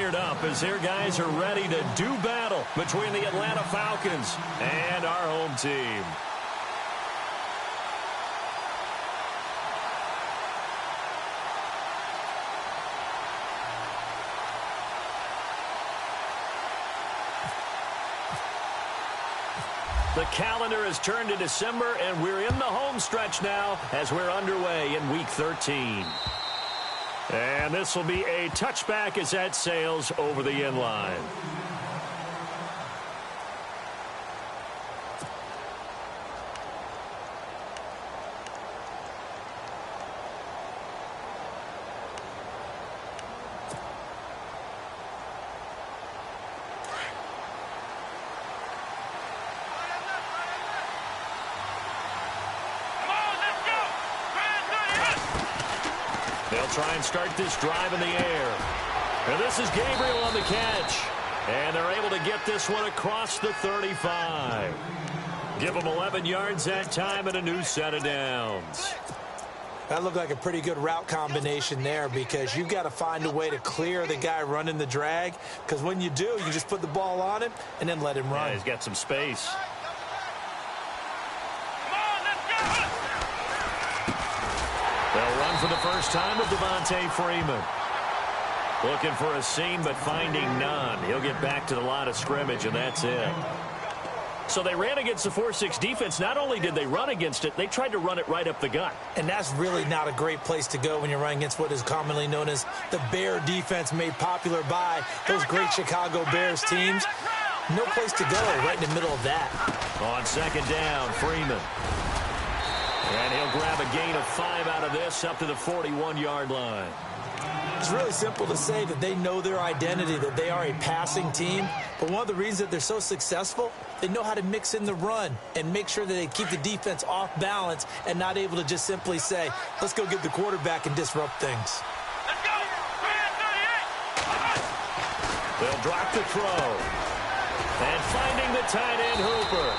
fired up as their guys are ready to do battle between the Atlanta Falcons and our home team. The calendar has turned to December, and we're in the home stretch now as we're underway in Week 13. And this will be a touchback as that sails over the end line. They'll try and start this drive in the air. And this is Gabriel on the catch. And they're able to get this one across the 35. Give them 11 yards that time and a new set of downs. That looked like a pretty good route combination there because you've got to find a way to clear the guy running the drag. Because when you do, you just put the ball on him and then let him run. Yeah, he's got some space. They'll run for the first time with Devontae Freeman. Looking for a seam, but finding none. He'll get back to the line of scrimmage, and that's it. So they ran against the 4-6 defense. Not only did they run against it, they tried to run it right up the gut. And that's really not a great place to go when you're running against what is commonly known as the Bear defense, made popular by those great Chicago Bears teams. No place to go right in the middle of that. On second down, Freeman. And he'll grab a gain of 5 out of this up to the 41-yard line. It's really simple to say that they know their identity, that they are a passing team. But one of the reasons that they're so successful, they know how to mix in the run and make sure that they keep the defense off balance and not able to just simply say, let's go get the quarterback and disrupt things. Let's go! They'll drop the throw. And finding the tight end, Hooper.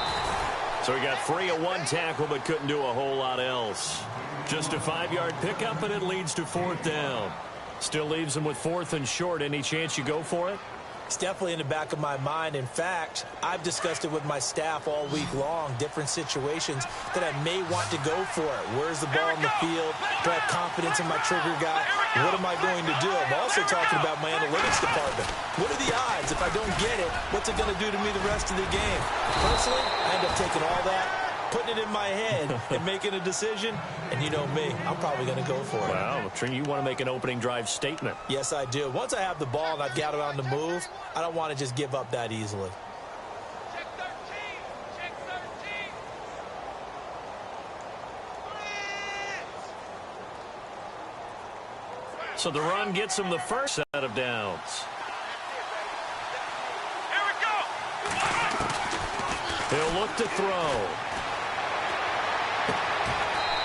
So he got free of one tackle but couldn't do a whole lot else. Just a 5-yard pickup, and it leads to 4th down. Still leaves him with 4th and short. Any chance you go for it? It's definitely in the back of my mind. In fact, I've discussed it with my staff all week long, different situations that I may want to go for it. Where's the ball in the field? Do I have confidence in my trigger guy? What am I going to do? I'm also talking about my analytics department. What are the odds? If I don't get it, what's it going to do to me the rest of the game? Personally, I end up taking all that, putting it in my head and making a decision, and you know me, I'm probably going to go for it. Well, you want to make an opening drive statement. Yes, I do. Once I have the ball and I've got it on the move, I don't want to just give up that easily. Check 13! Check 13! So the run gets him the first set of downs. Here we go! He'll look to throw.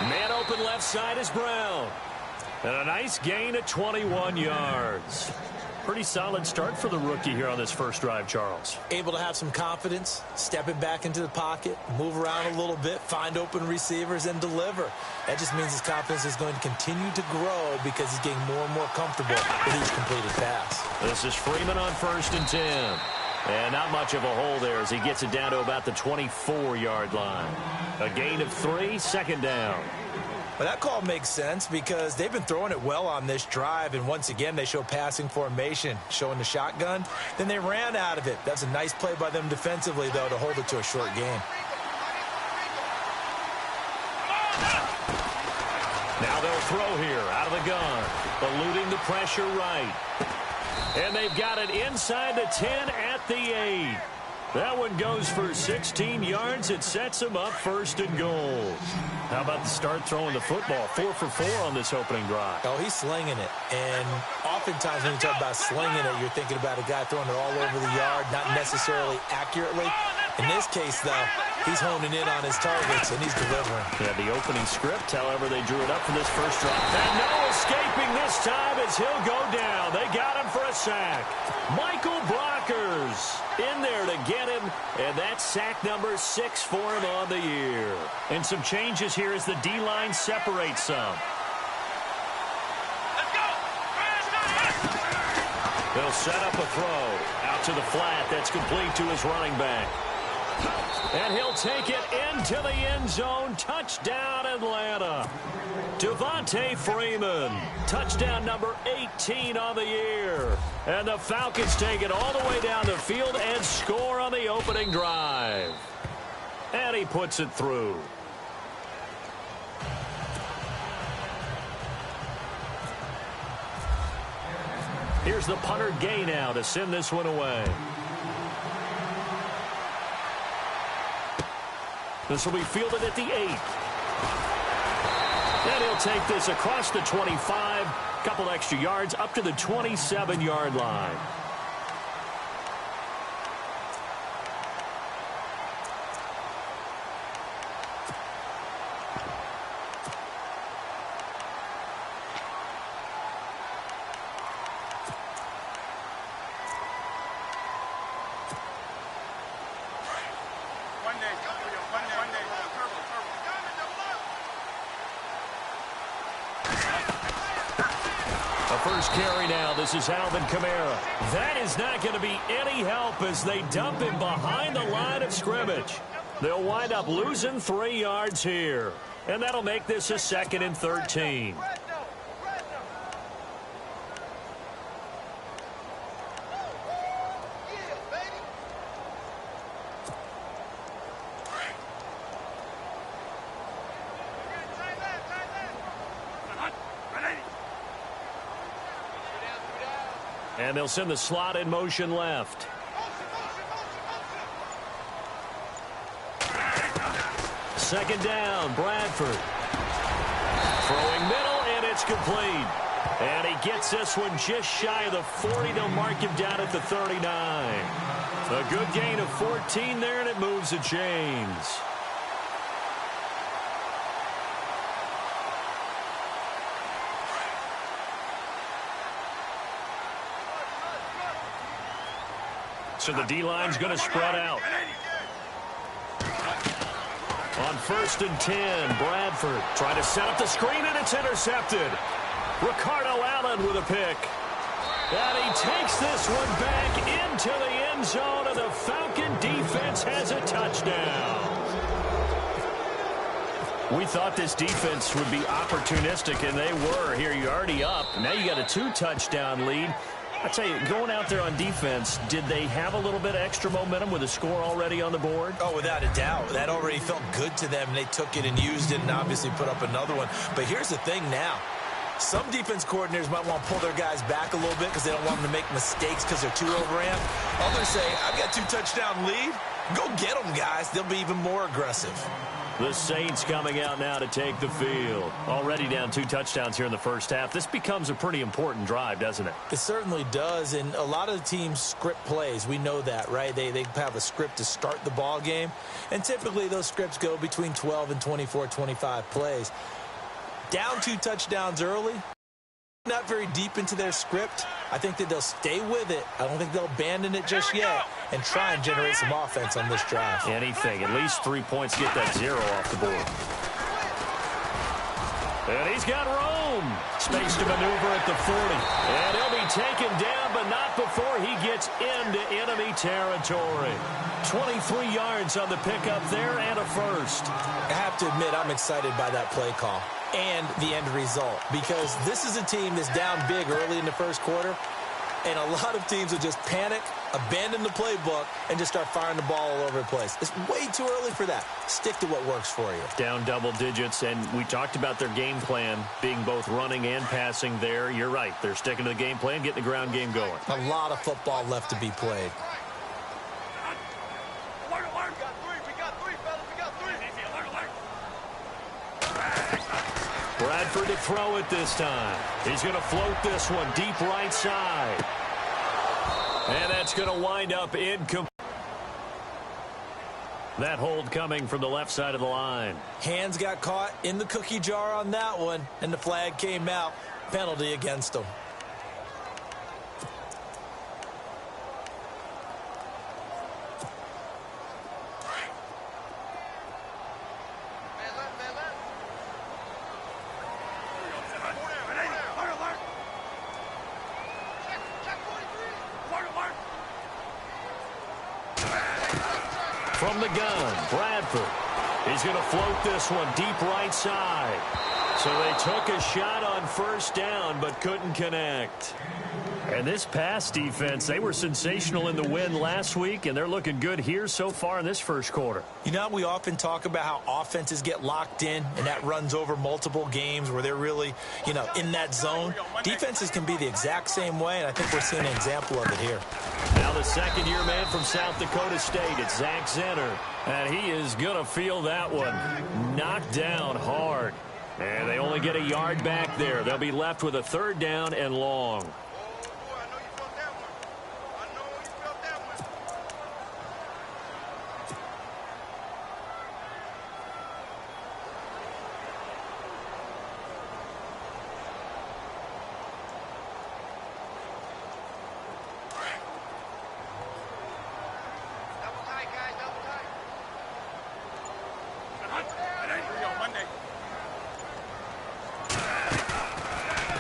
Man open left side is Brown. And a nice gain at 21 yards. Pretty solid start for the rookie here on this first drive, Charles. Able to have some confidence, stepping back into the pocket, move around a little bit, find open receivers, and deliver. That just means his confidence is going to continue to grow because he's getting more and more comfortable with each completed pass. This is Freeman on 1st and 10. And not much of a hole there as he gets it down to about the 24-yard line. A gain of 3, 2nd down. Well, that call makes sense because they've been throwing it well on this drive, and once again, they show passing formation, showing the shotgun. Then they ran out of it. That's a nice play by them defensively, though, to hold it to a short game. Now they'll throw here out of the gun, eluding the pressure right. And they've got it inside the 10 at the 8. That one goes for 16 yards. It sets him up 1st and goal. How about the start throwing the football? 4 for 4 on this opening drive. Oh, he's slinging it. And oftentimes when you talk about slinging it, you're thinking about a guy throwing it all over the yard, not necessarily accurately. In this case, though, he's honing in on his targets, and he's delivering. Yeah, the opening script, however, they drew it up for this first drive. And no escaping this time as he'll go down. They got him for a sack. Michael Brockers in there to get him, and that's sack number 6 for him on the year. And some changes here as the D-line separates some. Let's go! They'll He'll set up a throw. Out to the flat. That's complete to his running back. And he'll take it into the end zone. Touchdown, Atlanta. Devontae Freeman. Touchdown number 18 on the year. And the Falcons take it all the way down the field and score on the opening drive. And he puts it through. Here's the punter Gay now to send this one away. This will be fielded at the 8. And he'll take this across the 25. Couple extra yards up to the 27-yard line. First carry now. This is Alvin Kamara. That is not going to be any help as they dump him behind the line of scrimmage. They'll wind up losing 3 yards here. And that'll make this a 2nd and 13. And they'll send the slot in motion left. Second down, Bradford. Throwing middle, and it's complete. And he gets this one just shy of the 40. They'll mark him down at the 39. A good gain of 14 there, and it moves the chains. So the D-line's going to spread out. On 1st and 10, Bradford trying to set up the screen, and it's intercepted. Ricardo Allen with a pick. And he takes this one back into the end zone, and the Falcon defense has a touchdown. We thought this defense would be opportunistic, and they were. Here, you're already up. Now you got a 2-touchdown lead. I tell you, going out there on defense, did they have a little bit of extra momentum with a score already on the board? Oh, without a doubt. That already felt good to them, and they took it and used it and obviously put up another one. But here's the thing now. Some defense coordinators might want to pull their guys back a little bit because they don't want them to make mistakes because they're too overamped. Others say, I've got 2-touchdown lead. Go get them, guys. They'll be even more aggressive. The Saints coming out now to take the field. Already down 2 touchdowns here in the first half. This becomes a pretty important drive, doesn't it? It certainly does, and a lot of the teams script plays. We know that, right? They have a script to start the ball game, and typically those scripts go between 12 and 24, 25 plays. Down 2 touchdowns early, not very deep into their script. I think that they'll stay with it. I don't think they'll abandon it just yet and try and generate some offense on this drive. Anything. At least 3 points, get that 0 off the board. And he's got room. Space to maneuver at the 40. And he'll be taken down, but not before he gets into enemy territory. 23 yards on the pickup there and a first. I have to admit, I'm excited by that play call and the end result, because this is a team that's down big early in the first quarter, and a lot of teams will just panic, abandon the playbook, and just start firing the ball all over the place. It's way too early for that. Stick to what works for you. Down double digits, and we talked about their game plan being both running and passing there. You're right. They're sticking to the game plan, getting the ground game going. A lot of football left to be played. Bradford to throw it this time. He's going to float this one deep right side. And that's going to wind up incomplete. That hold coming from the left side of the line. Hands got caught in the cookie jar on that one, and the flag came out. Penalty against them. From the gun, Bradford. He's going to float this one deep right side. So they took a shot on first down but couldn't connect. And this pass defense, they were sensational in the win last week, and they're looking good here so far in this first quarter. You know, we often talk about how offenses get locked in, and that runs over multiple games where they're really, you know, in that zone. Defenses can be the exact same way, and I think we're seeing an example of it here. Now the second-year man from South Dakota State, it's Zach Zenner. And he is going to feel that one knocked down hard. And they only get a yard back there. They'll be left with a third down and long.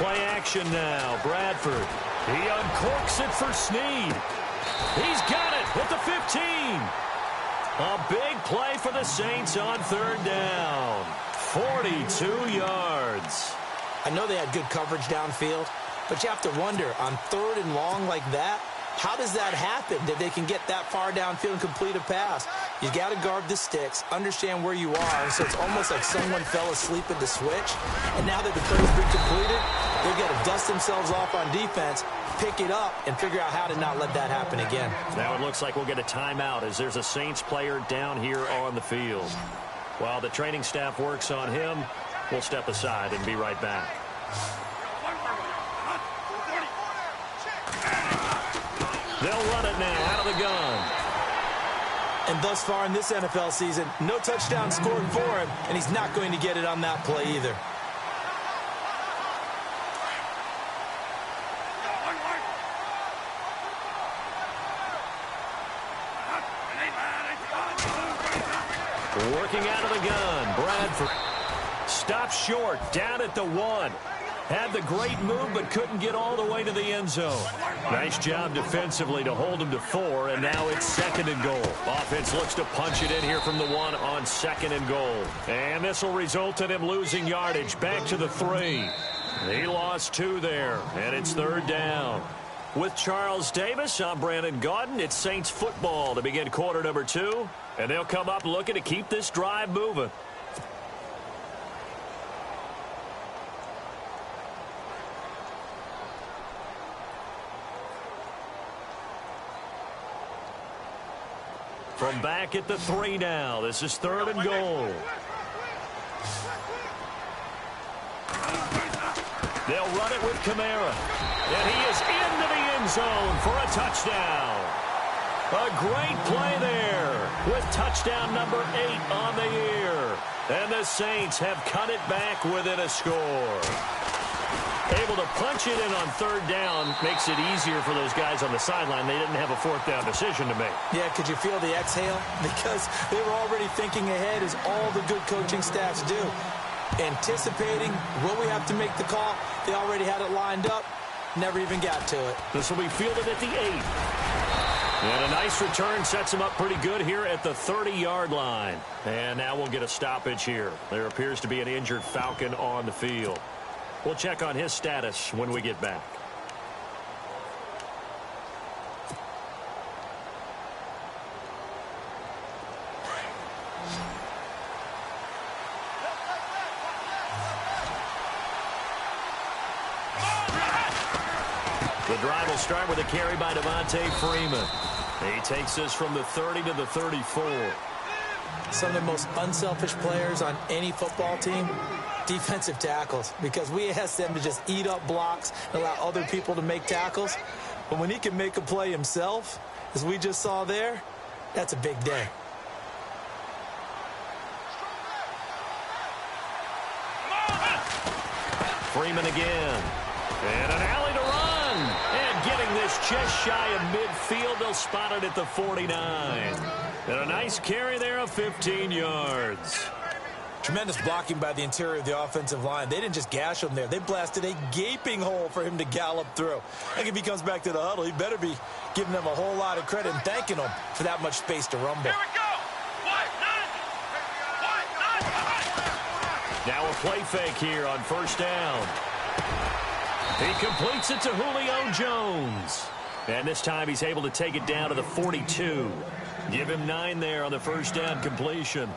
Play action now. Bradford. He uncorks it for Snead. He's got it at the 15. A big play for the Saints on third down. 42 yards. I know they had good coverage downfield, but you have to wonder, on third and long like that, how does that happen that they can get that far downfield and complete a pass? You got to guard the sticks, understand where you are, so it's almost like someone fell asleep at the switch, and now that the play's been completed, they've got to dust themselves off on defense, pick it up, and figure out how to not let that happen again. Now it looks like we'll get a timeout as there's a Saints player down here on the field. While the training staff works on him, we'll step aside and be right back. They'll run it now out of the gun. And thus far in this NFL season, no touchdown scored for him, and he's not going to get it on that play either. Working out of the gun, Bradford. Stopped short, down at the 1. Had the great move, but couldn't get all the way to the end zone. Nice job defensively to hold him to 4, and now it's second and goal. Offense looks to punch it in here from the 1 on second and goal. And this will result in him losing yardage back to the 3. He lost 2 there, and it's third down. With Charles Davis, I'm Brandon Gaudin. It's Saints football to begin quarter number 2, and they'll come up looking to keep this drive moving. From back at the 3 now. This is third and goal. They'll run it with Kamara. And he is into the end zone for a touchdown. A great play there with touchdown number 8 on the year. And the Saints have cut it back within a score. Able to punch it in on third down makes it easier for those guys on the sideline. They didn't have a fourth down decision to make. Yeah, could you feel the exhale? Because they were already thinking ahead, as all the good coaching staffs do. Anticipating, will we have to make the call? They already had it lined up. Never even got to it. This will be fielded at the 8. And a nice return sets him up pretty good here at the 30-yard line. And now we'll get a stoppage here. There appears to be an injured Falcon on the field. We'll check on his status when we get back. The drive will start with a carry by Devontae Freeman. He takes this from the 30 to the 34. Some of the most unselfish players on any football team, defensive tackles, because we ask them to just eat up blocks and allow other people to make tackles. But when he can make a play himself, as we just saw there, that's a big day. Freeman again. And an alley to run. And getting this just shy of midfield. They'll spot it at the 49. And a nice carry there of 15 yards. Tremendous blocking by the interior of the offensive line. They didn't just gash him there. They blasted a gaping hole for him to gallop through. I think if he comes back to the huddle, he better be giving them a whole lot of credit and thanking them for that much space to rumble. Here we go. Now a play fake here on first down. He completes it to Julio Jones. And this time he's able to take it down to the 42. Give him 9 there on the first down completion.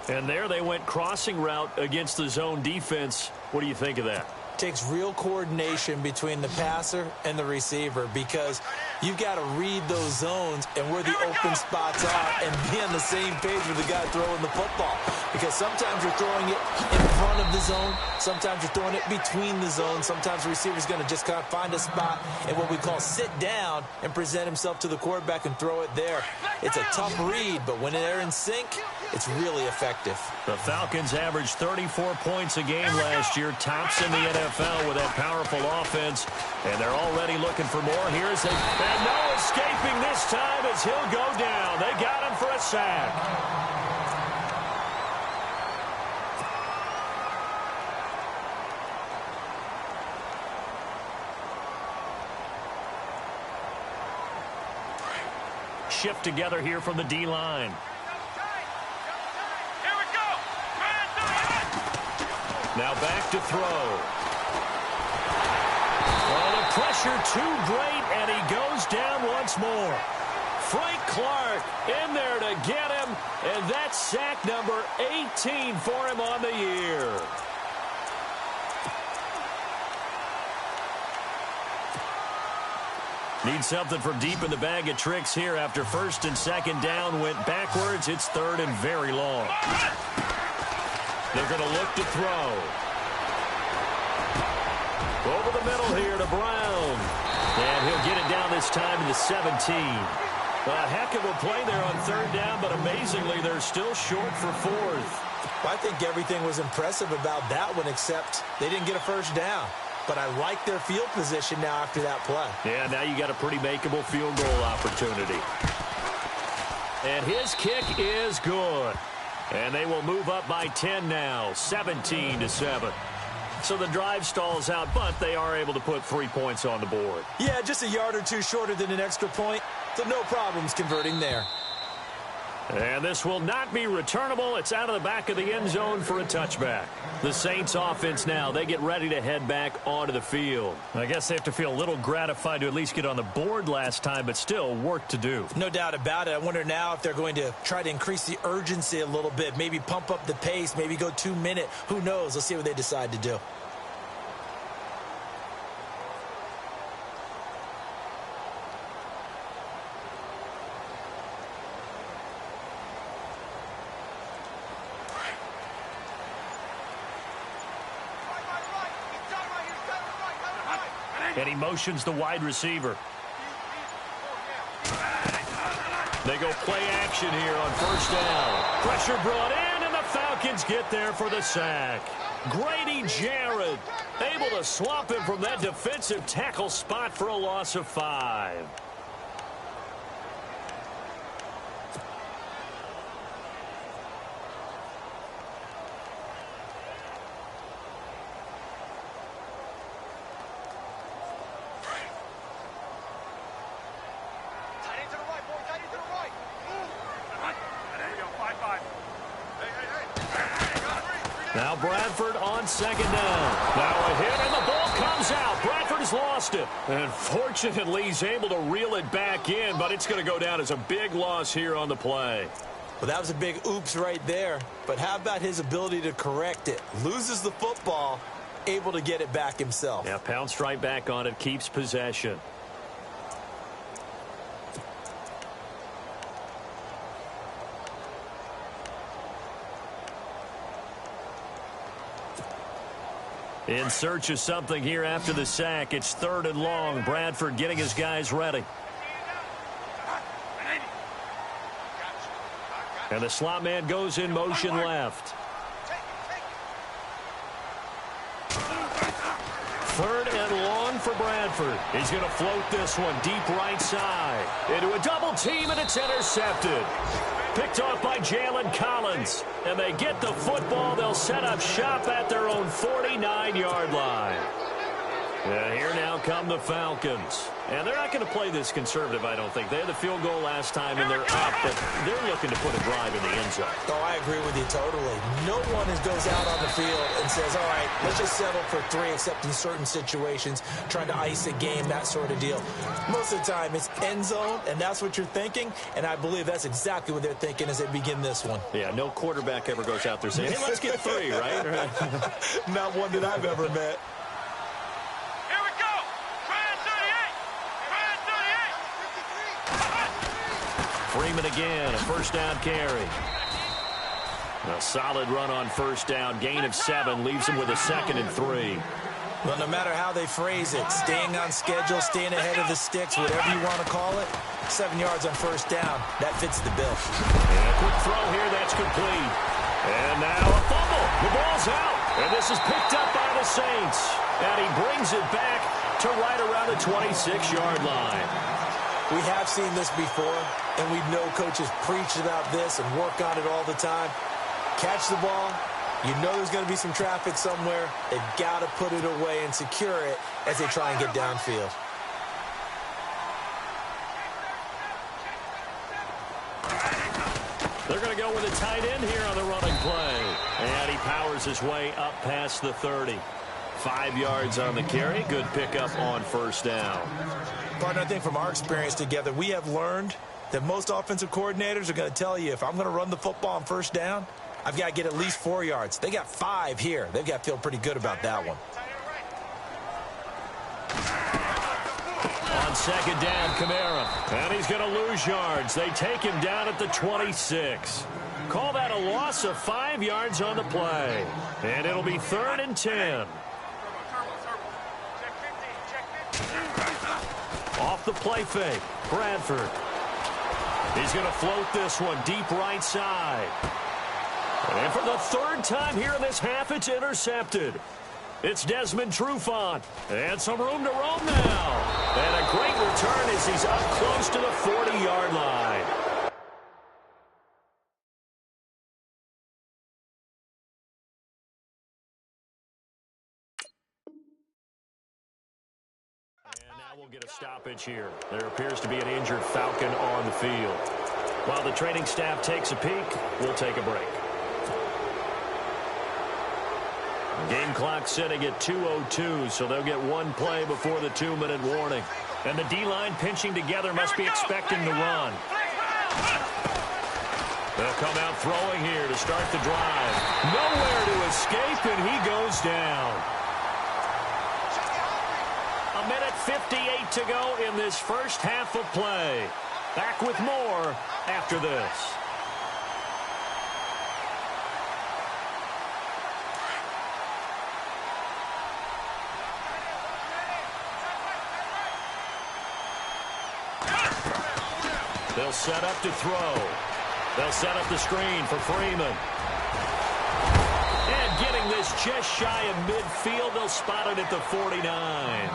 And there they went crossing route against the zone defense. What do you think of that? Takes real coordination between the passer and the receiver because you've got to read those zones and where the open spots are and be on the same page with the guy throwing the football. Because sometimes you're throwing it in front of the zone. Sometimes you're throwing it between the zones. Sometimes the receiver's going to just kind of find a spot and what we call sit down and present himself to the quarterback and throw it there. It's a tough read, but when they're in sync, it's really effective. The Falcons averaged 34 points a game last year, tops in the NFL with that powerful offense, and they're already looking for more. And no escaping this time as he'll go down. They got him for a sack. Shift together here from the D-line. Now back to throw. Oh, the pressure too great, and he goes down once more. Frank Clark in there to get him, and that's sack number 18 for him on the year. Need something from deep in the bag of tricks here after first and second down went backwards. It's third and very long. They're going to look to throw. Over the middle here to Brown. And he'll get it down this time to the 17. A heck of a play there on third down, but amazingly, they're still short for fourth. Well, I think everything was impressive about that one, except they didn't get a first down. But I like their field position now after that play. Yeah, now you got a pretty makeable field goal opportunity. And his kick is good. And they will move up by 10 now, 17-7. So the drive stalls out, but they are able to put 3 points on the board. Yeah, just a yard or two shorter than an extra point, so no problems converting there. And this will not be returnable. It's out of the back of the end zone for a touchback. The Saints offense now, they get ready to head back onto the field. I guess they have to feel a little gratified to at least get on the board last time, but still work to do. No doubt about it. I wonder now if they're going to try to increase the urgency a little bit, maybe pump up the pace, maybe go 2 minute. Who knows? Let's see what they decide to do. And he motions the wide receiver. They go play action here on first down. Pressure brought in, and the Falcons get there for the sack. Grady Jarrett able to swap him from that defensive tackle spot for a loss of 5. Now Bradford on second down. Now a hit, and the ball comes out. Bradford has lost it. And fortunately, he's able to reel it back in, but it's going to go down as a big loss here on the play. Well, that was a big oops right there. But how about his ability to correct it? Loses the football, able to get it back himself. Yeah, pounced right back on it, keeps possession. In search of something here after the sack. It's third and long. Bradford getting his guys ready. And the slot man goes in motion left. Third and long for Bradford. He's going to float this one deep right side. Into a double team, and it's intercepted. Picked off by Jalen Collins. And they get the football. They'll set up shop at their own 49-yard line. And here now come the Falcons. And they're not going to play this conservative, I don't think. They had the field goal last time, and they're up, but they're looking to put a drive in the end zone. Oh, I agree with you totally. No one goes out on the field and says, all right, let's just settle for 3, except in certain situations, trying to ice a game, that sort of deal. Most of the time, it's end zone, and that's what you're thinking, and I believe that's exactly what they're thinking as they begin this one. Yeah, no quarterback ever goes out there saying, hey, let's get 3, right? Not one that I've ever met. Freeman again, a first down carry. A solid run on first down. Gain of 7 leaves him with a 2nd and 3. Well, no matter how they phrase it, staying on schedule, staying ahead of the sticks, whatever you want to call it, 7 yards on first down, that fits the bill. And a quick throw here, that's complete. And now a fumble. The ball's out. And this is picked up by the Saints. And he brings it back to right around the 26-yard line. We have seen this before, and we know coaches preach about this and work on it all the time. Catch the ball. You know there's going to be some traffic somewhere. They've got to put it away and secure it as they try and get downfield. They're going to go with a tight end here on the running play. And he powers his way up past the 30. 5 yards on the carry. Good pickup on first down. Partner, I think from our experience together, we have learned that most offensive coordinators are going to tell you, if I'm going to run the football on first down, I've got to get at least 4 yards. They got 5 here. They've got to feel pretty good about that one. On second down, Kamara. And he's going to lose yards. They take him down at the 26. Call that a loss of 5 yards on the play. And it'll be 3rd and 10. Off the play fake, Bradford. He's going to float this one deep right side. And for the 3rd time here in this half, it's intercepted. It's Desmond Trufant. And some room to roam now. And a great return as he's up close to the 40-yard line. We'll get a stoppage here. There appears to be an injured Falcon on the field. While the training staff takes a peek, we'll take a break. Game clock sitting at 2:02, so they'll get 1 play before the 2-minute warning. And the D-line pinching together must be expecting the run. They'll come out throwing here to start the drive. Nowhere to escape, and he goes down. 1:58 to go in this first half of play. Back with more after this. They'll set up to throw. They'll set up the screen for Freeman. And getting this just shy of midfield, they'll spot it at the 49.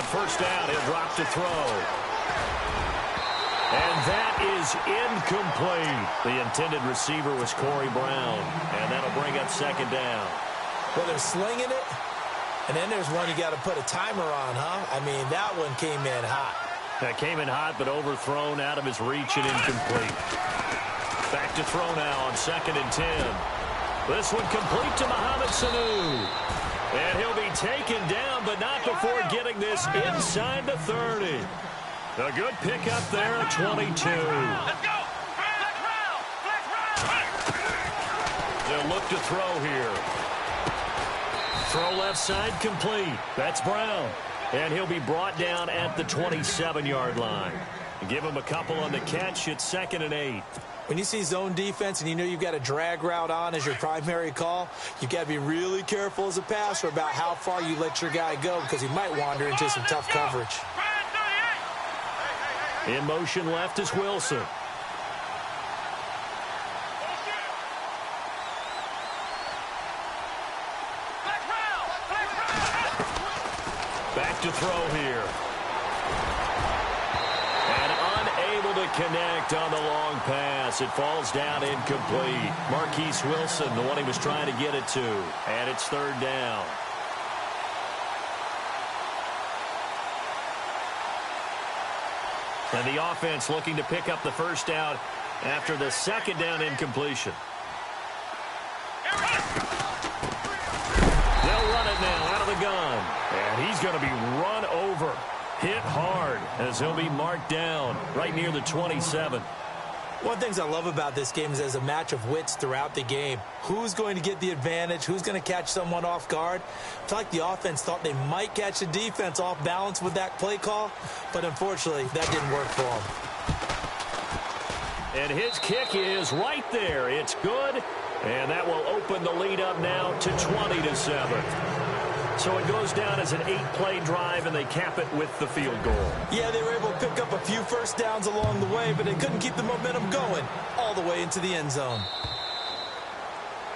First down, he'll drop to throw. And that is incomplete. The intended receiver was Corey Brown. And that'll bring up second down. Well, they're slinging it. And then there's one you got to put a timer on, huh? I mean, that one came in hot. That came in hot, but overthrown out of his reach and incomplete. Back to throw now on 2nd and 10. This one complete to Mohamed Sanu. And he'll be taken down, but not before getting this inside the 30. A good pickup there at 22. Let's go! They'll look to throw here. Throw left side complete. That's Brown. And he'll be brought down at the 27-yard line. Give him a couple on the catch. It's 2nd and 8. When you see zone defense and you know you've got a drag route on as your primary call, you've got to be really careful as a passer about how far you let your guy go because he might wander into some tough coverage. In motion left is Wilson. Back to throw here. And unable to connect on the long pass. It falls down incomplete. Marquise Wilson, the one he was trying to get it to. And it's 3rd down. And the offense looking to pick up the first down after the 2nd down incompletion. They'll run it now out of the gun. And he's going to be run over. Hit hard as he'll be marked down right near the 27. One of the things I love about this game is there's a match of wits throughout the game. Who's going to get the advantage? Who's going to catch someone off guard? I feel like the offense thought they might catch the defense off balance with that play call, but unfortunately, that didn't work for them. And his kick is right there. It's good, and that will open the lead up now to 20-7. So it goes down as an 8-play drive, and they cap it with the field goal. Yeah, they were able to pick up a few first downs along the way, but they couldn't keep the momentum going all the way into the end zone.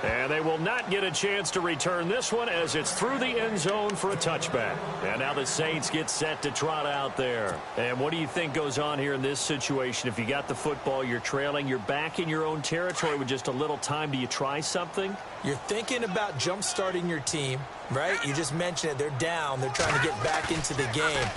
And they will not get a chance to return this one as it's through the end zone for a touchback. And now the Saints get set to trot out there. And what do you think goes on here in this situation? If you got the football, you're trailing, you're back in your own territory with just a little time. Do you try something? You're thinking about jump-starting your team, right? You just mentioned it. They're down. They're trying to get back into the game.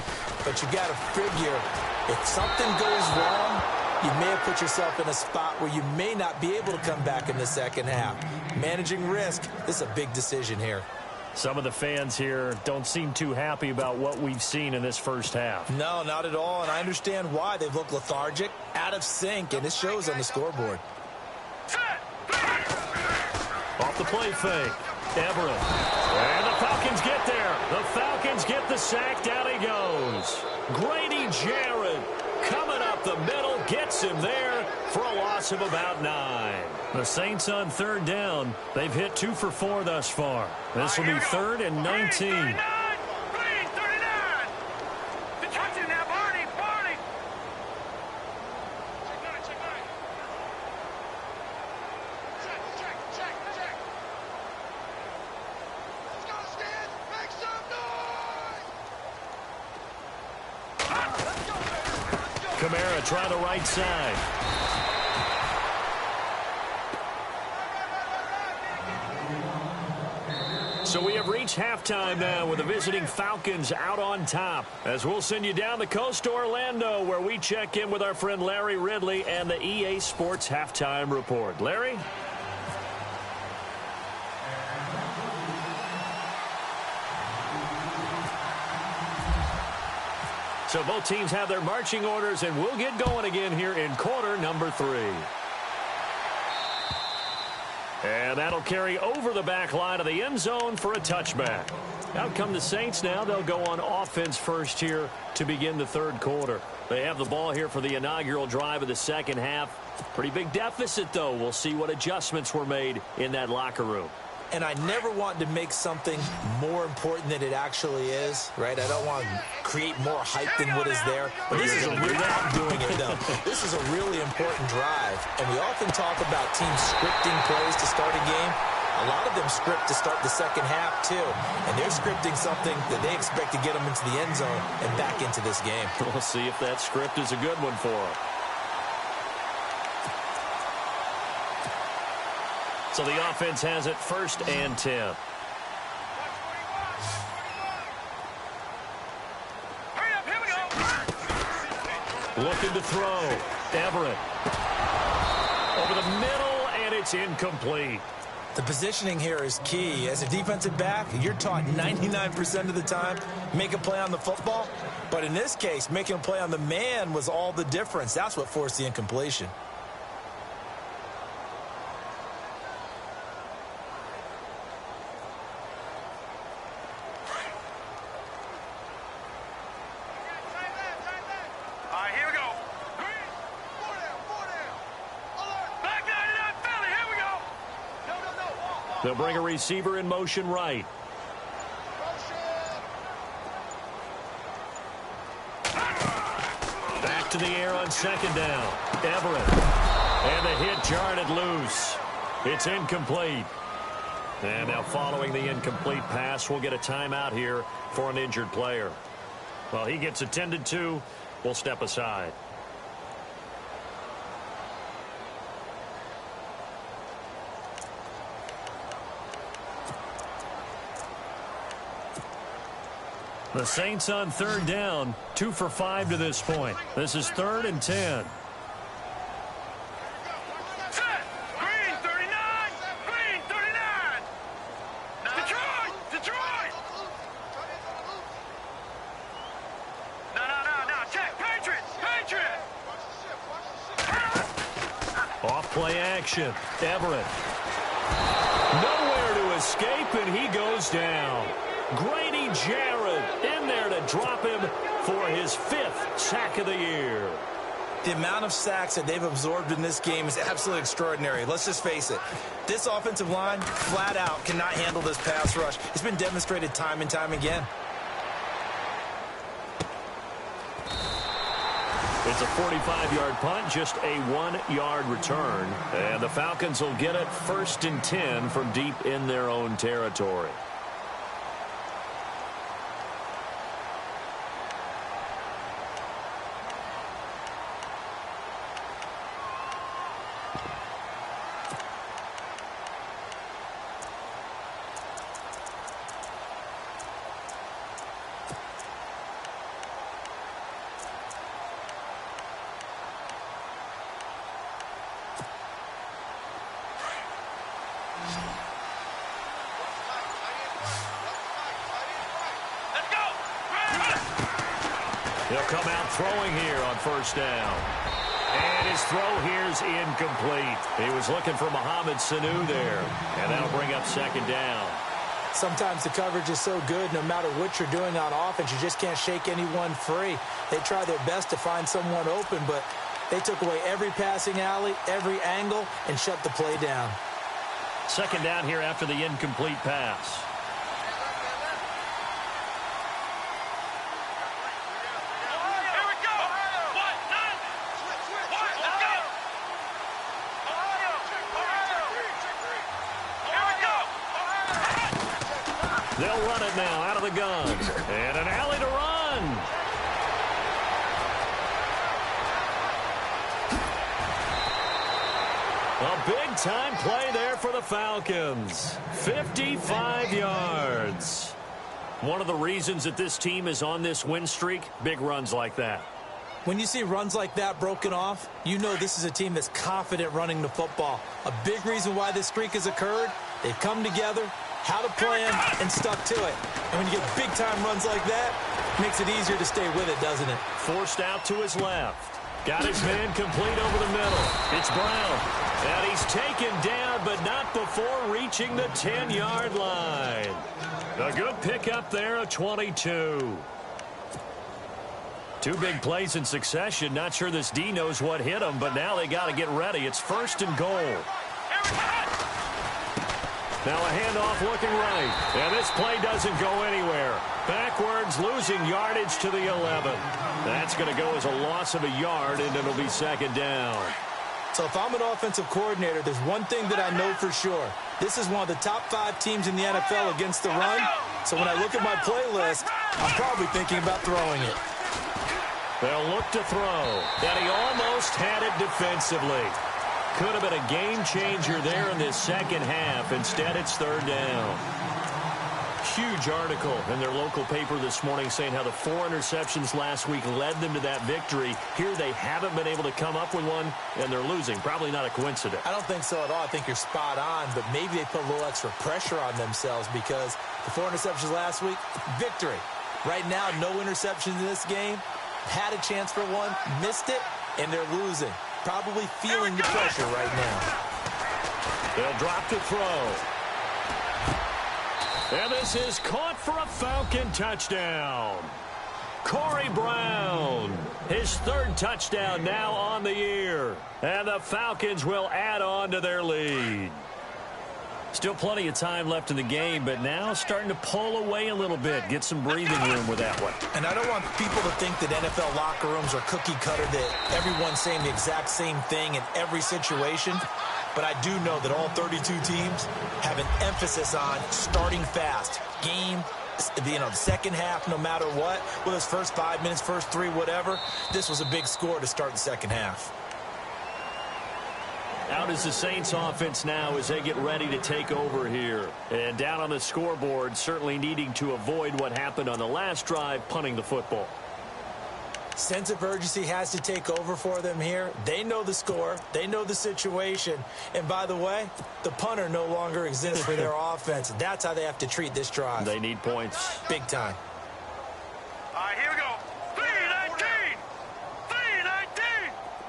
But you got to figure if something goes wrong, you may have put yourself in a spot where you may not be able to come back in the second half. Managing risk, this is a big decision here. Some of the fans here don't seem too happy about what we've seen in this first half. No, not at all, and I understand why. They've looked lethargic, out of sync, and it shows on the scoreboard. Off the play fake, Everett. And the Falcons get there. The Falcons get the sack. Down he goes. Grady Jarrett coming up the middle, gets him there for a loss of about 9. The Saints on 3rd down. They've hit 2 for 4 thus far. This will be 3rd and 19. Kamara try the right side. So we have reached halftime now with the visiting Falcons out on top. As we'll send you down the coast to Orlando, where we check in with our friend Larry Ridley and the EA Sports Halftime Report. Larry? So both teams have their marching orders, and we'll get going again here in quarter number 3. And that'll carry over the back line of the end zone for a touchback. Out come the Saints now. They'll go on offense first here to begin the 3rd quarter. They have the ball here for the inaugural drive of the second half. Pretty big deficit, though. We'll see what adjustments were made in that locker room. And I never want to make something more important than it actually is, right? I don't want to create more hype than what is there. But this is a really, I'm doing it though. This is a really important drive. And we often talk about teams scripting plays to start a game. A lot of them script to start the second half too. And they're scripting something that they expect to get them into the end zone and back into this game. We'll see if that script is a good one for them. So the offense has it 1st and 10. Looking to throw. Everett. Over the middle, and it's incomplete. The positioning here is key. As a defensive back, you're taught 99% of the time, make a play on the football. But in this case, making a play on the man was all the difference. That's what forced the incompletion. They'll bring a receiver in motion right. Back to the air on second down. Everett. And the hit jarred it loose. It's incomplete. And now following the incomplete pass, we'll get a timeout here for an injured player. Well, he gets attended to. We'll step aside. The Saints on third down, 2 for 5 to this point. This is 3rd and 10. Green 39! Green 39! Detroit! Detroit! No. Check! Patriots! Patriots! Off play action. Everett. Nowhere to escape, and he goes down. Grady Jarrett in there to drop him for his 5th sack of the year. The amount of sacks that they've absorbed in this game is absolutely extraordinary. Let's just face it. This offensive line, flat out, cannot handle this pass rush. It's been demonstrated time and time again. It's a 45-yard punt, just a 1-yard return. And the Falcons will get it 1st and 10 from deep in their own territory. He'll come out throwing here on 1st down. And his throw here's incomplete. He was looking for Mohamed Sanu there. And that'll bring up 2nd down. Sometimes the coverage is so good, no matter what you're doing on offense, you just can't shake anyone free. They try their best to find someone open, but they took away every passing alley, every angle, and shut the play down. 2nd down here after the incomplete pass. They'll run it now out of the gun. And an alley to run. A big-time play there for the Falcons. 55 yards. One of the reasons that this team is on this win streak, big runs like that. When you see runs like that broken off, you know this is a team that's confident running the football. A big reason why this streak has occurred, they've come together, had a plan, and stuck to it. And when you get big-time runs like that, it makes it easier to stay with it, doesn't it? Forced out to his left. Got his man complete over the middle. It's Brown. And he's taken down, but not before reaching the 10-yard line. A good pickup there, a 22. 2 big plays in succession. Not sure this D knows what hit him, but now they got to get ready. It's 1st and goal. Now a handoff looking right. And this play doesn't go anywhere. Backwards, losing yardage to the 11. That's going to go as a loss of a yard, and it'll be 2nd down. So if I'm an offensive coordinator, there's one thing that I know for sure. This is one of the top 5 teams in the NFL against the run. So when I look at my playlist, I'm probably thinking about throwing it. They'll look to throw. And he almost had it defensively. Could have been a game changer there in this 2nd half. Instead, it's 3rd down. Huge article in their local paper this morning saying how the 4 interceptions last week led them to that victory. Here they haven't been able to come up with one, and they're losing. Probably not a coincidence. I don't think so at all. I think you're spot on, but maybe they put a little extra pressure on themselves because the 4 interceptions last week, victory. Right now, no interceptions in this game. Had a chance for one, missed it, and they're losing. Probably feeling the pressure right now. They'll drop to throw. And this is caught for a Falcon touchdown. Corey Brown, his 3rd touchdown now on the year. And the Falcons will add on to their lead. Still plenty of time left in the game, but now starting to pull away a little bit. Get some breathing room with that one. And I don't want people to think that NFL locker rooms are cookie cutter, that everyone's saying the exact same thing in every situation. But I do know that all 32 teams have an emphasis on starting fast. Game, the second half, no matter what, whether it's first 5 minutes, first 3, whatever, this was a big score to start the second half. Out is the Saints offense now as they get ready to take over here. And down on the scoreboard, certainly needing to avoid what happened on the last drive, punting the football. Sense of urgency has to take over for them here. They know the score. They know the situation. And by the way, the punter no longer exists for their offense. That's how they have to treat this drive. They need points. Big time. All right, here we go. 3-19. 3-19.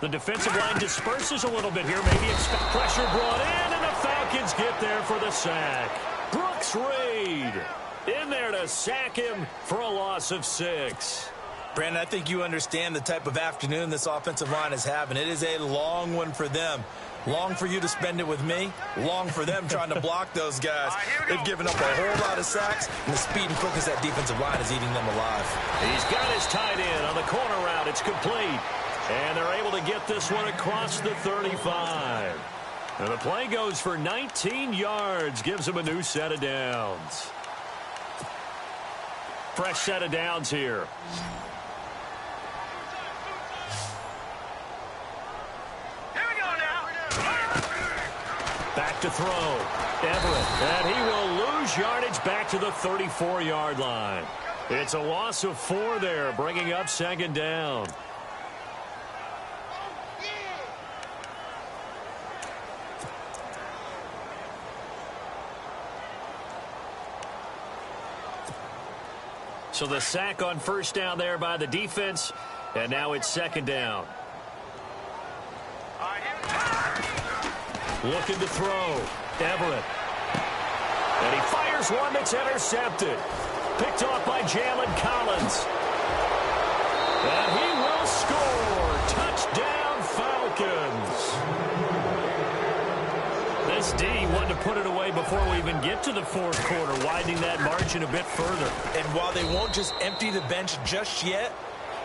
The defensive line disperses a little bit here. Maybe it's pressure brought in, and the Falcons get there for the sack. Brooks Reed in there to sack him for a loss of 6. Brandon, I think you understand the type of afternoon this offensive line is having. It is a long one for them. Long for you to spend it with me. Long for them trying to block those guys. They've given up a whole lot of sacks, and the speed and quickness that defensive line is eating them alive. He's got his tight end on the corner route. It's complete. And they're able to get this one across the 35. And the play goes for 19 yards. Gives them a new set of downs. Fresh set of downs here. Back to throw. Everett. And he will lose yardage back to the 34-yard line. It's a loss of 4 there, bringing up second down. So the sack on first down there by the defense, and now it's second down. Looking to throw. Everett. And he fires one that's intercepted. Picked off by Jalen Collins. And he will score. Touchdown, Falcons. This D wanted to put it away before we even get to the fourth quarter, widening that margin a bit further. And while they won't just empty the bench just yet,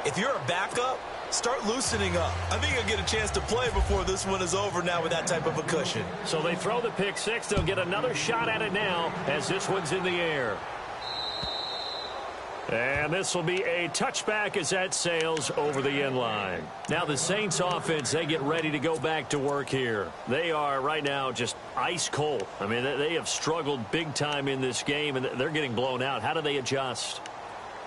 if you're a backup, start loosening up. I think you'll get a chance to play before this one is over now with that type of a cushion. So they throw the pick six. They'll get another shot at it now as this one's in the air. And this will be a touchback as that sails over the end line. Now the Saints offense, they get ready to go back to work here. They are right now just ice cold. I mean, they have struggled big time in this game, and they're getting blown out. How do they adjust?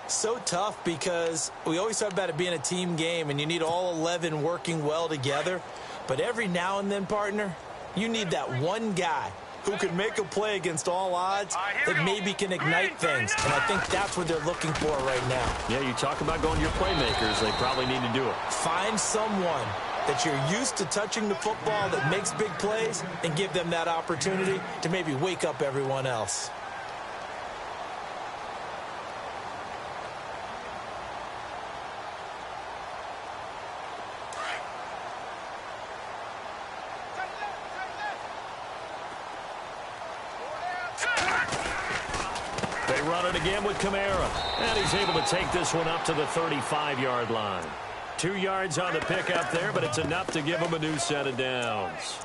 So tough because we always talk about it being a team game, and you need all 11 working well together. But every now and then, partner, you need that one guy who can make a play against all odds that maybe can ignite things. And I think that's what they're looking for right now. Yeah, you talk about going to your playmakers. They probably need to do it. Find someone that you're used to touching the football that makes big plays and give them that opportunity to maybe wake up everyone else. Run it again with Kamara. And he's able to take this one up to the 35-yard line. 2 yards on the pickup there, but it's enough to give him a new set of downs.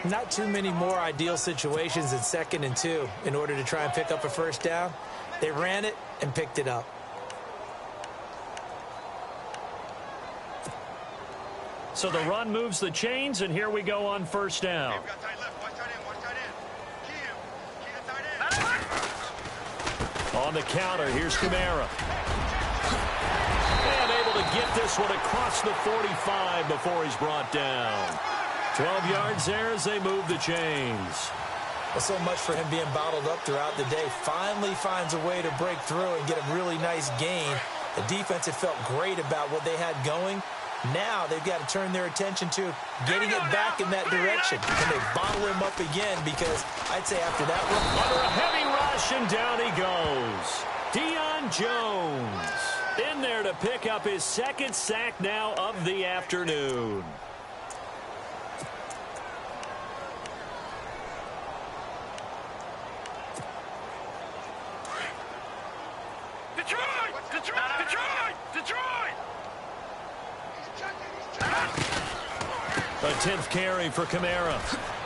Not too many more ideal situations in 2nd and 2 in order to try and pick up a first down. They ran it and picked it up. So the run moves the chains, and here we go on first down. On the counter, here's Kamara. And able to get this one across the 45 before he's brought down. 12 yards there as they move the chains. Well, so much for him being bottled up throughout the day. Finally finds a way to break through and get a really nice gain. The defense had felt great about what they had going. Now they've got to turn their attention to getting it back in that direction. Can they bottle him up again? Because I'd say after that one, under a heavy rush, and down he goes. Deion Jones in there to pick up his 2nd sack now of the afternoon. A 10th carry for Kamara.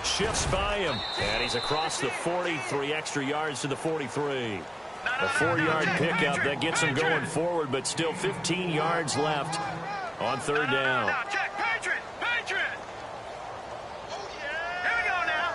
Shifts by him. And he's across the 40, 3 extra yards to the 43. A 4-yard pickup that gets him going forward, but still 15 yards left on third down. Now, check. Patriot! Patriot! Here we go now.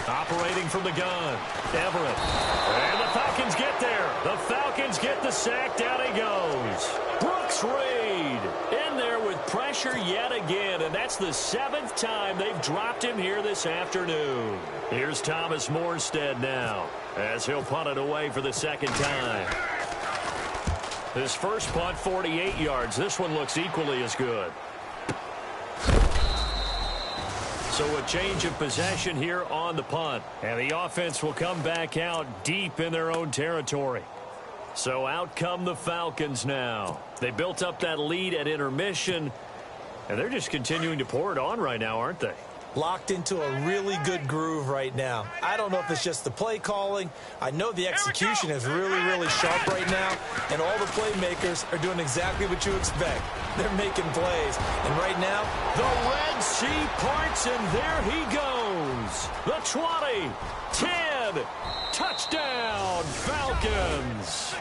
Operating from the gun. Everett. And the Falcons get there. The Falcons get the sack. Down he goes. Brooks Reed in there with pressure yet again, and that's the 7th time they've dropped him here this afternoon. Here's Thomas Morstead now as he'll punt it away for the second time. His first punt, 48 yards. This one looks equally as good. So a change of possession here on the punt. And the offense will come back out deep in their own territory. So out come the Falcons now. They built up that lead at intermission, and they're just continuing to pour it on right now, aren't they? Locked into a really good groove right now. I don't know if it's just the play calling. I know the execution is really, really sharp right now, and all the playmakers are doing exactly what you expect. They're making plays, and right now, the Red Sea parts, and there he goes. The 20, 10, touchdown, Falcons.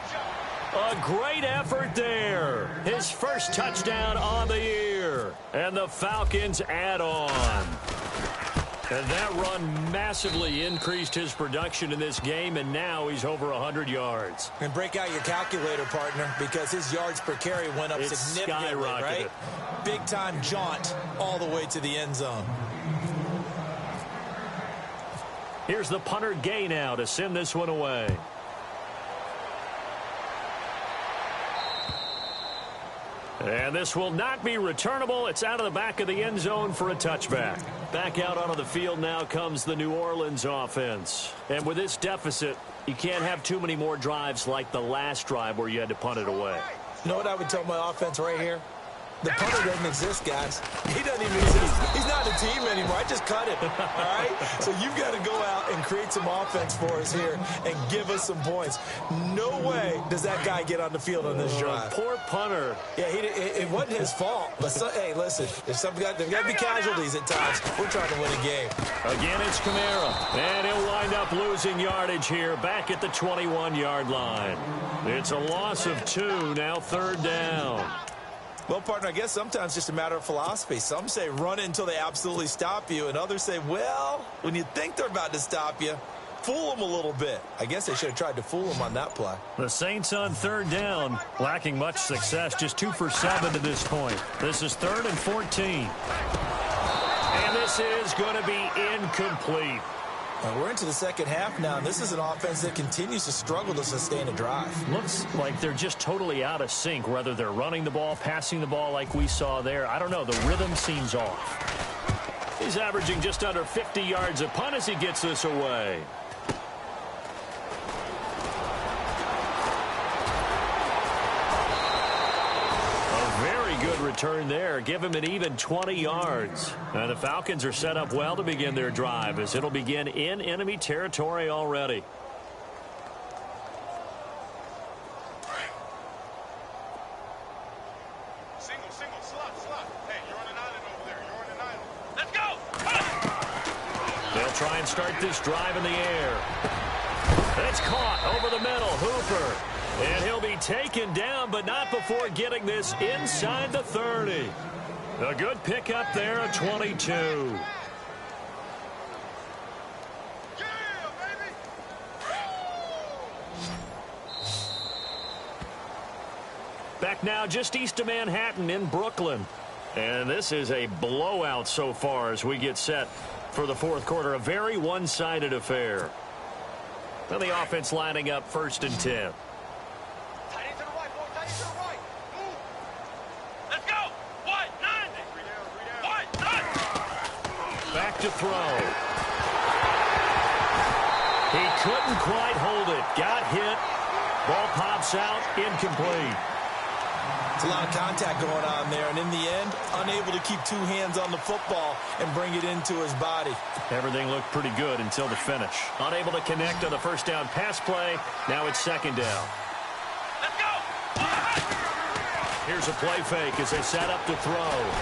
A great effort there. His first touchdown on the year. And the Falcons add on. And that run massively increased his production in this game, and now he's over 100 yards. And break out your calculator, partner, because his yards per carry went up significantly, right? Big-time jaunt all the way to the end zone. Here's the punter Gay now to send this one away. And this will not be returnable. It's out of the back of the end zone for a touchback. Back out onto the field now comes the New Orleans offense. And with this deficit, you can't have too many more drives like the last drive where you had to punt it away. You know what I would tell my offense right here? The punter doesn't exist, guys. He doesn't even exist. He's not a team anymore. I just cut him, all right? So you've got to go out and create some offense for us here and give us some points. No way does that guy get on the field on this drive. Poor punter. Yeah, it wasn't his fault. But, hey, listen, there's got to be casualties at times. We're trying to win a game. Again, it's Kamara. And he'll wind up losing yardage here back at the 21-yard line. It's a loss of 2, now third down. Well, partner, I guess sometimes it's just a matter of philosophy. Some say run it until they absolutely stop you, and others say, well, when you think they're about to stop you, fool them a little bit. I guess they should have tried to fool them on that play. The Saints on third down, lacking much success, just 2 for 7 to this point. This is 3rd and 14. And this is going to be incomplete. And we're into the second half now, and this is an offense that continues to struggle to sustain a drive. Looks like they're just totally out of sync, whether they're running the ball, passing the ball like we saw there. I don't know. The rhythm seems off. He's averaging just under 50 yards a punt as he gets this away. Good return there. Give him an even 20 yards. And the Falcons are set up well to begin their drive as it'll begin in enemy territory already. Single, slot. Hey, you're on an island over there. You're on an island. Let's go! They'll try and start this drive in the air. It's caught over the middle. Hooper. And he'll be taken down, but not before getting this inside the 30. A good pickup there, a 22. Yeah, baby! Back now just east of Manhattan in Brooklyn. And this is a blowout so far as we get set for the fourth quarter. A very one-sided affair. Now the offense lining up 1st and 10. Back to throw. He couldn't quite hold it. Got hit. Ball pops out. Incomplete. It's a lot of contact going on there, and in the end, unable to keep 2 hands on the football and bring it into his body. Everything looked pretty good until the finish. Unable to connect on the first down pass play. Now it's 2nd down. Let's go! Here's a play fake as they set up to throw.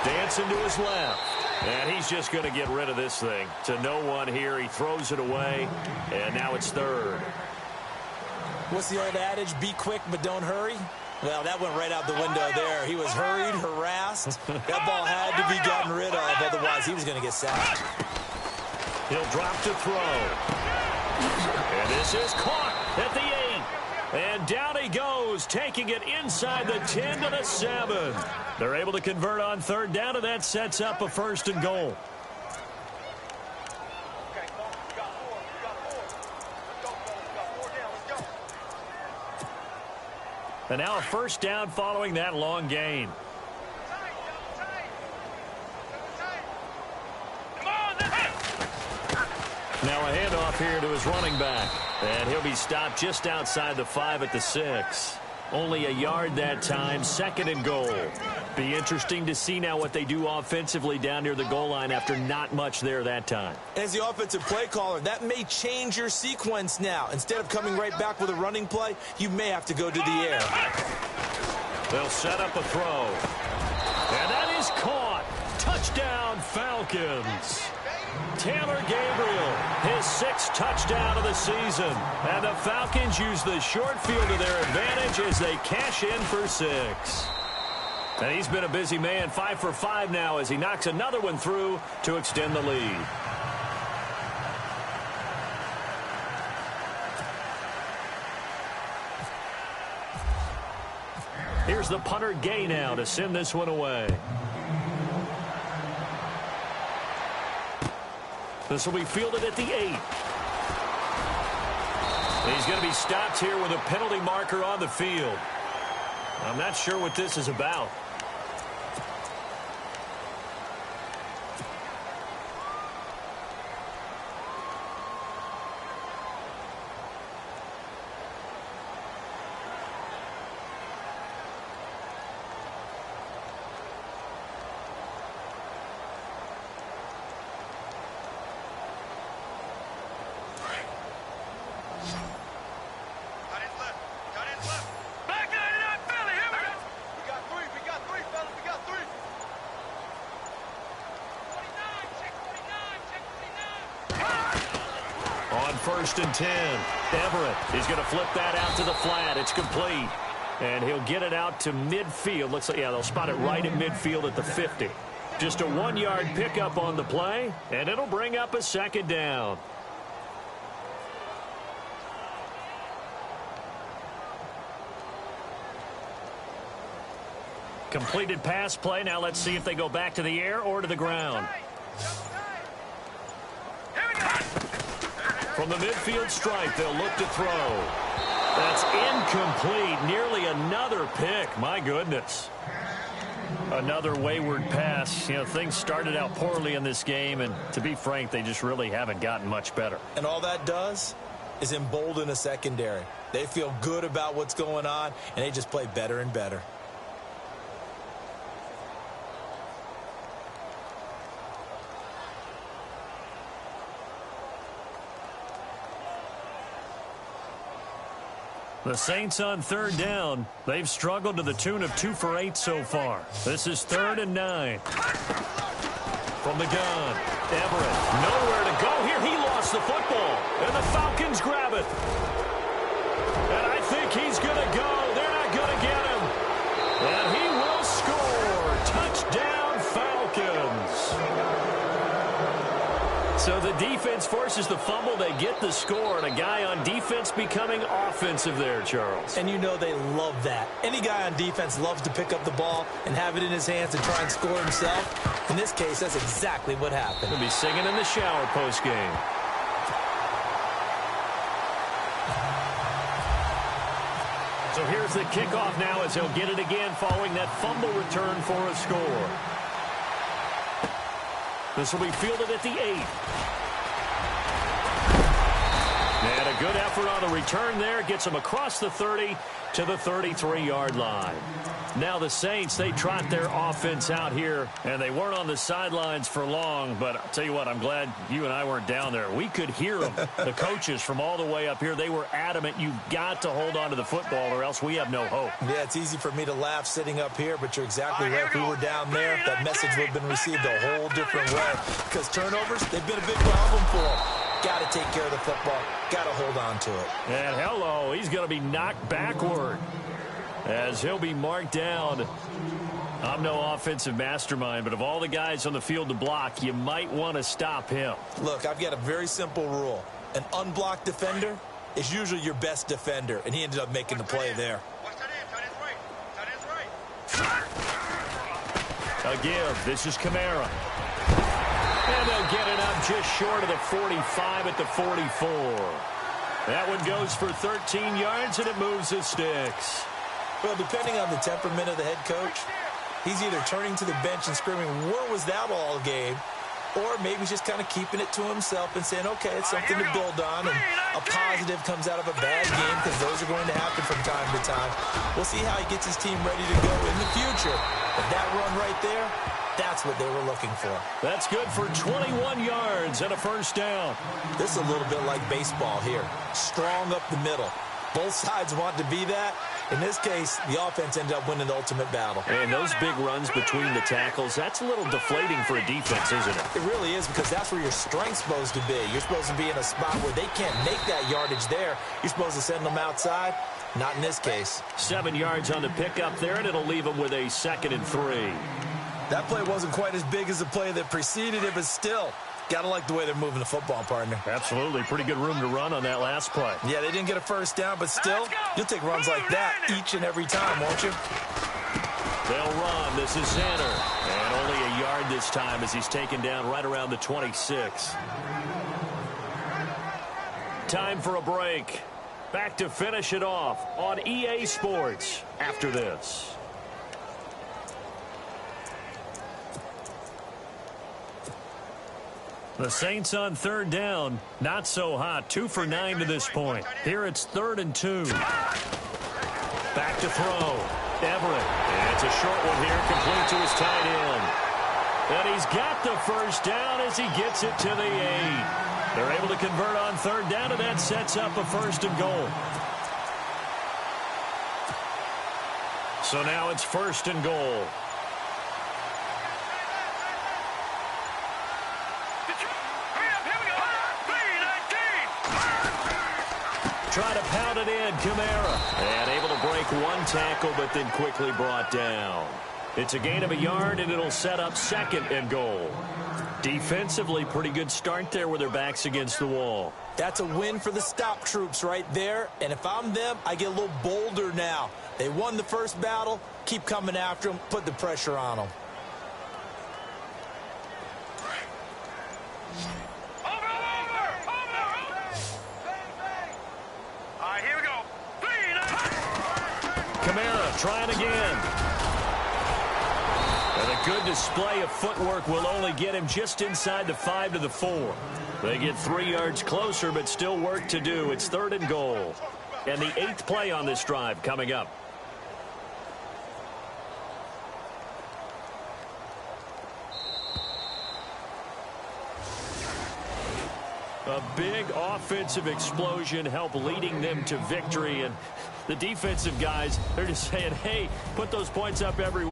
Dancing to his left. And he's just going to get rid of this thing. To no one here. He throws it away. And now it's third. What's the old adage? Be quick, but don't hurry. Well, that went right out the window there. He was hurried, harassed. That ball had to be gotten rid of. Otherwise, he was going to get sacked. He'll drop to throw. And this is caught at the 8. And down he goes, taking it inside the 10 to the 7. They're able to convert on third down, and that sets up a first and goal. And now a first down following that long gain. Now a handoff here to his running back. And he'll be stopped just outside the 5 at the 6. Only a yard that time, second and goal. Be interesting to see now what they do offensively down near the goal line after not much there that time. As the offensive play caller, that may change your sequence now. Instead of coming right back with a running play, you may have to go to the air. They'll set up a throw. And that is caught. Touchdown, Falcons. Taylor Gabriel, his 6th touchdown of the season. And the Falcons use the short field to their advantage as they cash in for 6. And he's been a busy man, 5 for 5 now as he knocks another one through to extend the lead. Here's the punter Gay now to send this one away. This will be fielded at the 8. He's going to be stopped here with a penalty marker on the field. I'm not sure what this is about. First and 10. Everett, he's going to flip that out to the flat. It's complete. And he'll get it out to midfield. Looks like, yeah, they'll spot it right in midfield at the 50. Just a 1-yard pickup on the play, and it'll bring up a second down. Completed pass play. Now let's see if they go back to the air or to the ground. From the midfield stripe, they'll look to throw. That's incomplete. Nearly another pick. My goodness. Another wayward pass. You know, things started out poorly in this game, and to be frank, they just really haven't gotten much better. And all that does is embolden a secondary. They feel good about what's going on, and they just play better and better. The Saints on third down. They've struggled to the tune of 2 for 8 so far. This is 3rd and 9. From the gun, Everett, nowhere to go here. He lost the football, and the Falcons grab it. And I think he's going to go. They're not going to get him. And he will score. Touchdown, Falcons. So the defense forces the fumble. They get the score, and a guy on defense becoming offensive there, Charles. And you know they love that. Any guy on defense loves to pick up the ball and have it in his hands and try and score himself. In this case, that's exactly what happened. He'll be singing in the shower post-game. So here's the kickoff now as he'll get it again following that fumble return for a score. This will be fielded at the 8. And a good effort on the return there. Gets him across the 30 to the 33-yard line. Now the Saints, they trot their offense out here, and they weren't on the sidelines for long, but I'll tell you what, I'm glad you and I weren't down there. We could hear them, the coaches from all the way up here. They were adamant, you've got to hold on to the football or else we have no hope. Yeah, it's easy for me to laugh sitting up here, but you're exactly right. If we were down there, that message would have been received a whole different way, because turnovers, they've been a big problem for them. Got to take care of the football. Got to hold on to it. And hello, he's going to be knocked backward as he'll be marked down. I'm no offensive mastermind, but of all the guys on the field to block, you might want to stop him. Look, I've got a very simple rule. An unblocked defender is usually your best defender, and he ended up making the play there. A give. This is Kamara. And they'll get it up just short of the 45 at the 44. That one goes for 13 yards, and it moves the sticks. Well, depending on the temperament of the head coach, he's either turning to the bench and screaming, where was that all game? Or maybe he's just kind of keeping it to himself and saying, okay, it's something to build on, and a positive comes out of a bad game, because those are going to happen from time to time. We'll see how he gets his team ready to go in the future. But that run right there, that's what they were looking for. That's good for 21 yards and a first down. This is a little bit like baseball here. Strong up the middle. Both sides want to be that. In this case, the offense ended up winning the ultimate battle. And those big runs between the tackles, that's a little deflating for a defense, isn't it? It really is, because that's where your strength's supposed to be. You're supposed to be in a spot where they can't make that yardage there. You're supposed to send them outside. Not in this case. 7 yards on the pickup there, and it'll leave them with a 2nd and 3. That play wasn't quite as big as the play that preceded it, but still, gotta like the way they're moving the football, partner. Absolutely. Pretty good room to run on that last play. Yeah, they didn't get a first down, but still, you'll take runs like that each and every time, won't you? They'll run. This is Xander. And only a yard this time as he's taken down right around the 26. Time for a break. Back to finish it off on EA Sports after this. The Saints on 3rd down. Not so hot. 2 for 9 to this point. Here it's 3rd and 2. Back to throw. Everett. And it's a short one here, complete to his tight end. And he's got the first down as he gets it to the 8. They're able to convert on 3rd down, and that sets up a 1st and goal. So now it's 1st and goal. Try to pound it in, Kamara. And able to break one tackle, but then quickly brought down. It's a gain of a yard, and it'll set up 2nd and goal. Defensively, pretty good start there with their backs against the wall. That's a win for the stop troops right there. And if I'm them, I get a little bolder now. They won the first battle. Keep coming after them. Put the pressure on them. Kamara trying again. And a good display of footwork will only get him just inside the 5 to the 4. They get 3 yards closer, but still work to do. It's 3rd and goal. And the 8th play on this drive coming up. A big offensive explosion helped leading them to victory. And the defensive guys, they're just saying, hey, put those points up every